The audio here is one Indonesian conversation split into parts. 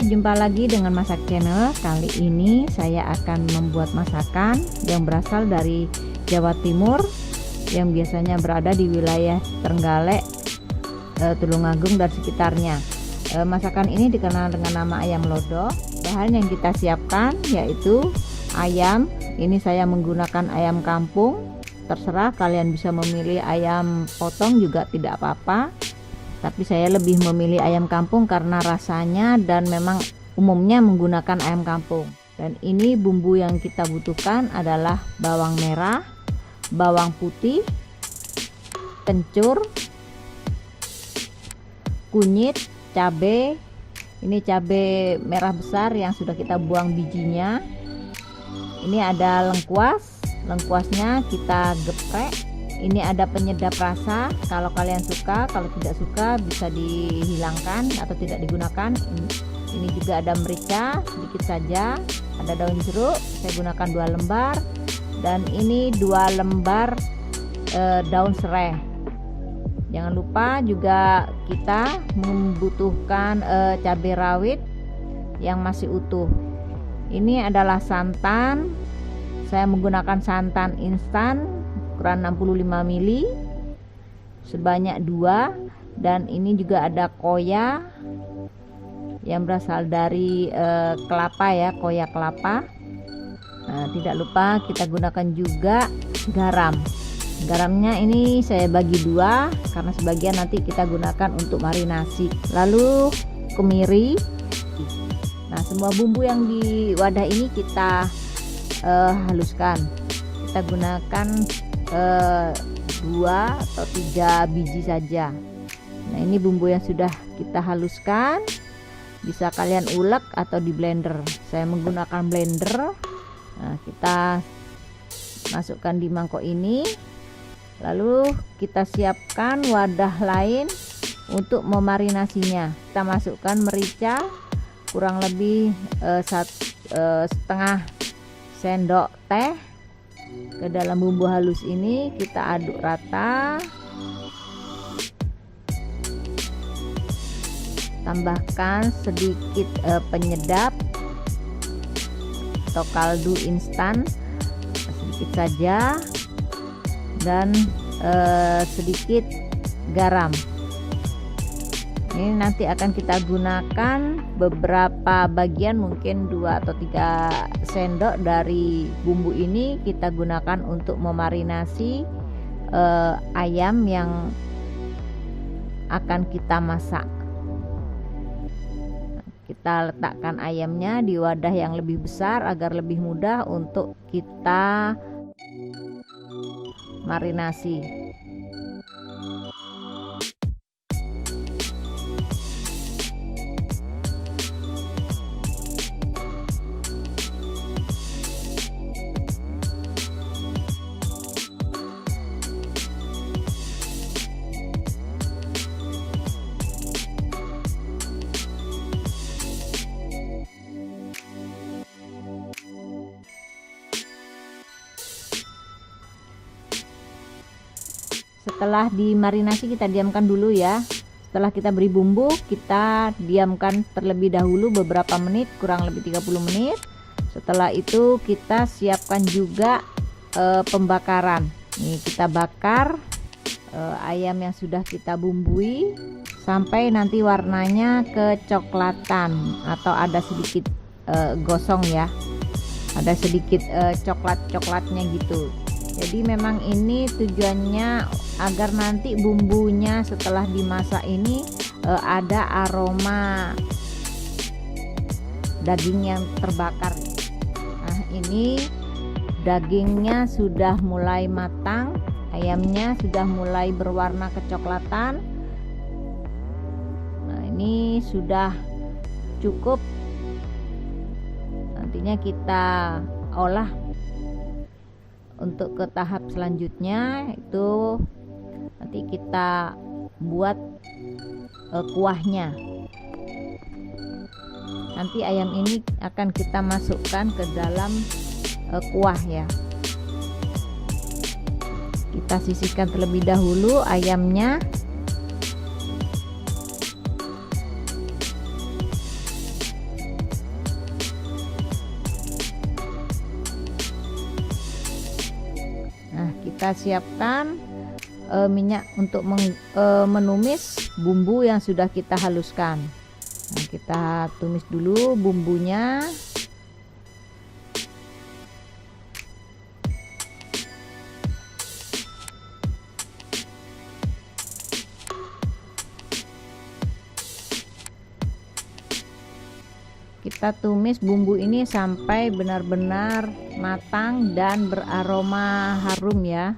jumpa lagi dengan Masak Channel. Kali ini saya akan membuat masakan yang berasal dari Jawa Timur, yang biasanya berada di wilayah Trenggalek, Tulungagung dan sekitarnya. Masakan ini dikenal dengan nama ayam lodo. Bahan yang kita siapkan yaitu ayam. Ini saya menggunakan ayam kampung. Terserah, kalian bisa memilih ayam potong juga tidak apa-apa, tapi saya lebih memilih ayam kampung karena rasanya dan memang umumnya menggunakan ayam kampung. Dan ini bumbu yang kita butuhkan adalah bawang merah, bawang putih, kencur, kunyit, cabai. Ini cabai merah besar yang sudah kita buang bijinya. Ini ada lengkuas. Lengkuasnya kita geprek. Ini ada penyedap rasa, kalau kalian suka, kalau tidak suka bisa dihilangkan atau tidak digunakan. Ini juga ada merica sedikit saja, ada daun jeruk, saya gunakan 2 lembar, dan ini 2 lembar daun serai. Jangan lupa juga kita membutuhkan cabai rawit yang masih utuh. Ini adalah santan, saya menggunakan santan instan ukuran 65 ml sebanyak 2, dan ini juga ada koya yang berasal dari kelapa ya, koya kelapa. Nah, tidak lupa kita gunakan juga garam. Garamnya ini saya bagi 2 karena sebagian nanti kita gunakan untuk marinasi. Lalu kemiri. Nah, semua bumbu yang di wadah ini kita haluskan. Kita gunakan 2 atau 3 biji saja. Nah, ini bumbu yang sudah kita haluskan, bisa kalian ulek atau di blender. Saya menggunakan blender. Nah, kita masukkan di mangkok ini, lalu kita siapkan wadah lain untuk memarinasinya. Kita masukkan merica kurang lebih setengah sendok teh ke dalam bumbu halus ini. Kita aduk rata, tambahkan sedikit penyedap atau kaldu instan sedikit saja, dan sedikit garam. Ini nanti akan kita gunakan beberapa bagian, mungkin 2 atau 3 sendok dari bumbu ini kita gunakan untuk memarinasi ayam yang akan kita masak. Kita letakkan ayamnya di wadah yang lebih besar agar lebih mudah untuk kita marinasi. Setelah dimarinasi kita diamkan dulu ya. Setelah kita beri bumbu, kita diamkan terlebih dahulu beberapa menit, kurang lebih 30 menit. Setelah itu kita siapkan juga pembakaran. Nih, kita bakar ayam yang sudah kita bumbui sampai nanti warnanya kecoklatan atau ada sedikit gosong ya. Ada sedikit coklat-coklatnya gitu. Jadi memang ini tujuannya agar nanti bumbunya setelah dimasak ini ada aroma daging yang terbakar. Nah, ini dagingnya sudah mulai matang, ayamnya sudah mulai berwarna kecoklatan. Nah, ini sudah cukup. Nantinya kita olah untuk ke tahap selanjutnya, itu nanti kita buat kuahnya. Nanti ayam ini akan kita masukkan ke dalam kuah ya. Kita sisihkan terlebih dahulu ayamnya. kita siapkan minyak untuk menumis bumbu yang sudah kita haluskan. Nah, kita tumis dulu bumbunya. Kita tumis bumbu ini sampai benar-benar matang dan beraroma harum ya,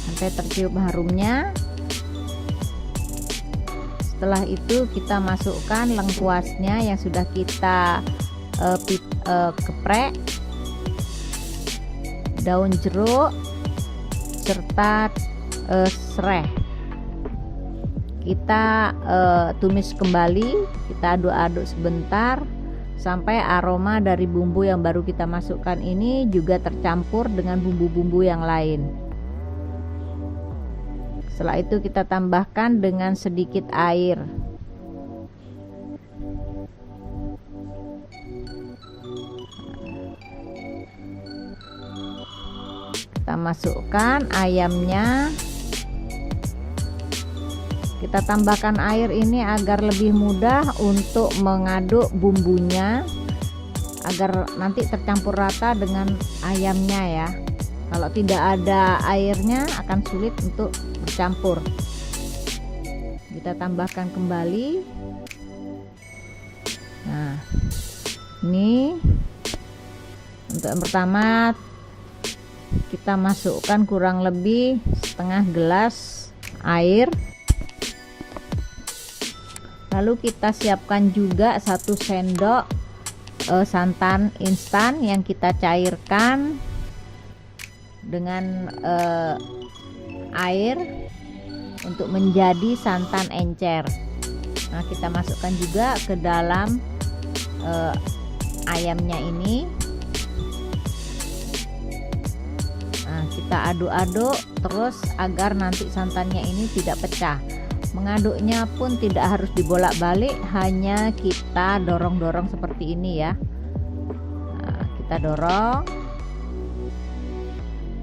sampai tercium harumnya. Setelah itu kita masukkan lengkuasnya yang sudah kita geprek, daun jeruk serta serai. Kita tumis kembali, kita aduk-aduk sebentar sampai aroma dari bumbu yang baru kita masukkan ini juga tercampur dengan bumbu-bumbu yang lain. Setelah itu kita tambahkan dengan sedikit air. Kita masukkan ayamnya. Kita tambahkan air ini agar lebih mudah untuk mengaduk bumbunya, agar nanti tercampur rata dengan ayamnya ya. Kalau tidak ada airnya akan sulit untuk bercampur. Kita tambahkan kembali. Nah, ini untuk yang pertama kita masukkan kurang lebih setengah gelas air. Lalu kita siapkan juga 1 sendok santan instan yang kita cairkan dengan air untuk menjadi santan encer. Nah, kita masukkan juga ke dalam ayamnya ini. Nah, kita aduk-aduk terus agar nanti santannya ini tidak pecah. Mengaduknya pun tidak harus dibolak-balik, hanya kita dorong-dorong seperti ini ya. Nah, kita dorong.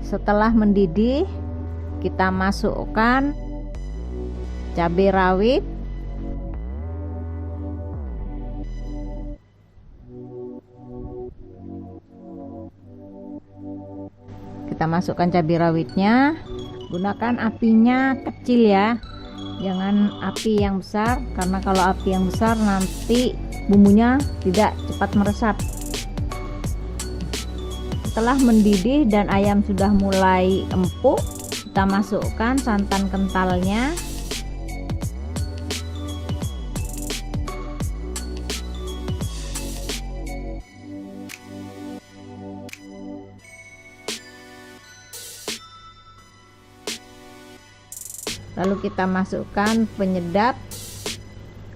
Setelah mendidih, kita masukkan cabai rawit, kita masukkan cabai rawitnya. Gunakan apinya kecil ya, jangan api yang besar, karena kalau api yang besar nanti bumbunya tidak cepat meresap. Setelah mendidih dan ayam sudah mulai empuk, kita masukkan santan kentalnya. Lalu kita masukkan penyedap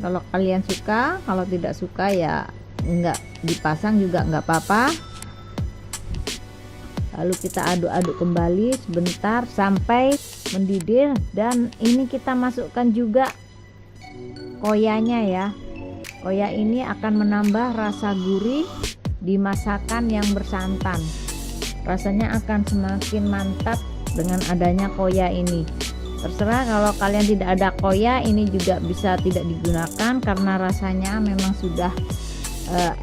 kalau kalian suka, kalau tidak suka ya enggak dipasang juga enggak apa-apa. Lalu kita aduk-aduk kembali sebentar sampai mendidih, dan ini kita masukkan juga koyanya ya. Koya ini akan menambah rasa gurih di masakan yang bersantan. Rasanya akan semakin mantap dengan adanya koya ini. Terserah, kalau kalian tidak ada koya ini juga bisa tidak digunakan karena rasanya memang sudah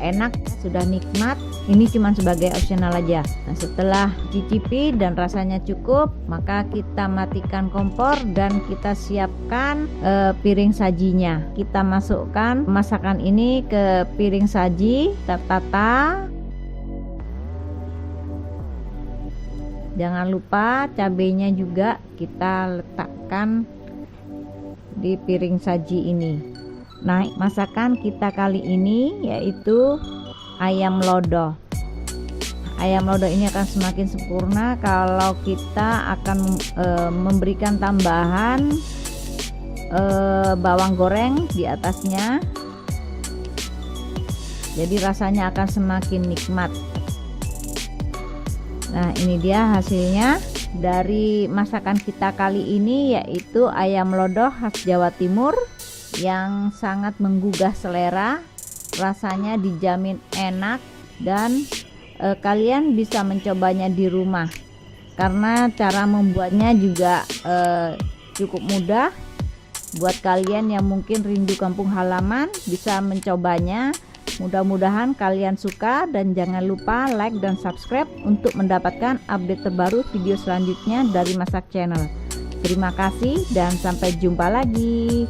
enak, sudah nikmat. Ini cuma sebagai opsional aja. Nah, setelah cicipi dan rasanya cukup, maka kita matikan kompor dan kita siapkan piring sajinya. Kita masukkan masakan ini ke piring saji, tertata. Jangan lupa cabenya juga kita letakkan di piring saji ini. Nah, masakan kita kali ini yaitu ayam lodo. Ayam lodo ini akan semakin sempurna kalau kita akan memberikan tambahan bawang goreng di atasnya. Jadi rasanya akan semakin nikmat. Nah, ini dia hasilnya dari masakan kita kali ini, yaitu ayam lodo khas Jawa Timur yang sangat menggugah selera. Rasanya dijamin enak dan kalian bisa mencobanya di rumah. karena cara membuatnya juga cukup mudah. Buat kalian yang mungkin rindu kampung halaman bisa mencobanya. Mudah-mudahan kalian suka, dan jangan lupa like dan subscribe untuk mendapatkan update terbaru video selanjutnya dari Masak Channel. Terima kasih dan sampai jumpa lagi.